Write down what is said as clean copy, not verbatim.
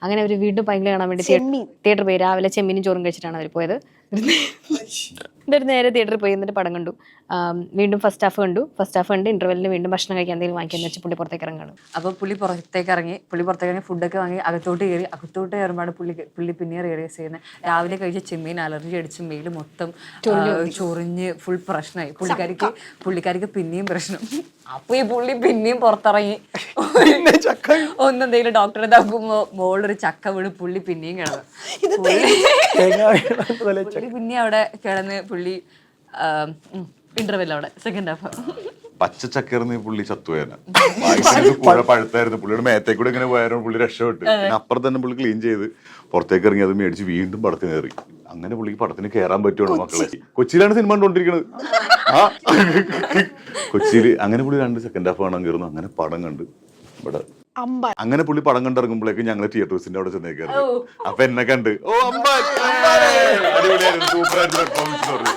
അങ്ങനെ അവർ വീണ്ടും പൈങ്കിളി കാണാൻ വേണ്ടി തിയേറ്ററിൽ പോയി. രാവിലെ ചെമ്മീനും ചോറും കഴിച്ചിട്ടാണ് അവർ പോയത്. എന്നിട്ട് നേരെ തിയേറ്ററിൽ പോയി എന്നിട്ട് പടം കണ്ടു. വീണ്ടും ഫസ്റ്റ് ഹാഫ് കണ്ട് ഇന്റർവെല്ലിന് വീണ്ടും ഭക്ഷണം കഴിക്കാൻ എന്തെങ്കിലും വാങ്ങിക്കാന്ന് വെച്ച് പുള്ളി പുറത്തേക്ക് ഇറങ്ങുകയാണ്. അപ്പോൾ പുള്ളി പുറത്തേക്ക് ഇറങ്ങി ഫുഡൊക്കെ വാങ്ങി അകത്തോട്ട് കയറുമ്പോൾ പുള്ളി പിന്നെ റിയലൈസ് ചെയ്യുന്നത് രാവിലെ കഴിച്ച ചെമ്മീൻ അലർജി അടിച്ച് മേല് മൊത്തം ചൊറിഞ്ഞ് ഫുൾ പ്രശ്നമായി. പുള്ളിക്കാരിക്ക് പിന്നെയും പ്രശ്നം. അപ്പൊ ഈ പുള്ളി പിന്നെയും പുറത്തിറങ്ങി ഒന്നെന്തെങ്കിലും ഡോക്ടറെ നോക്കുമ്പോ മോളൊരു ചക്ക വീണ് പുള്ളി പിന്നെയും കിടന്നു. പുള്ളി പിന്നെ അവിടെ കിടന്ന് പുള്ളി ഇന്റർവെൽ അവിടെ സെക്കൻഡ് ഹാഫ് പച്ചച്ചക്കർന്ന് പുള്ളി ചത്തുവേന പുഴ പഴുത്തായിരുന്നു. പുള്ളിയുടെ മേത്തേക്കൂടെ ഇങ്ങനെ പോയാലും പുള്ളി രക്ഷപ്പെട്ടു. പിന്നെ അപ്പുറം തന്നെ പുള്ളി ക്ലീൻ ചെയ്ത് പുറത്തേക്ക് ഇറങ്ങി അത് മേടിച്ച് വീണ്ടും പടത്തിന് കയറി. അങ്ങനെ പുള്ളിക്ക് പടത്തിന് കയറാൻ പറ്റുള്ളൂ. മക്കളെ കൊച്ചിയിലാണ് സിനിമ കണ്ടോണ്ടിരിക്കുന്നത്. ആ കൊച്ചിയില് അങ്ങനെ പുള്ളി കണ്ട് സെക്കൻഡ് ഹാഫ് കാണാൻ കയറുന്നു. അങ്ങനെ പടം കണ്ട് ഇവിടെ അങ്ങനെ പുള്ളി പടം കണ്ടിറങ്ങുമ്പോഴേക്കും ഞങ്ങള് തിയേറ്റേഴ്സിന്റെ അവിടെ ചെന്നേക്കാറ്. അപ്പൊ എന്നെ കണ്ട് ഓ അടിപൊളിയായിരുന്നു, സൂപ്പർ ആയിട്ട് പെർഫോമൻസ് പറഞ്ഞു.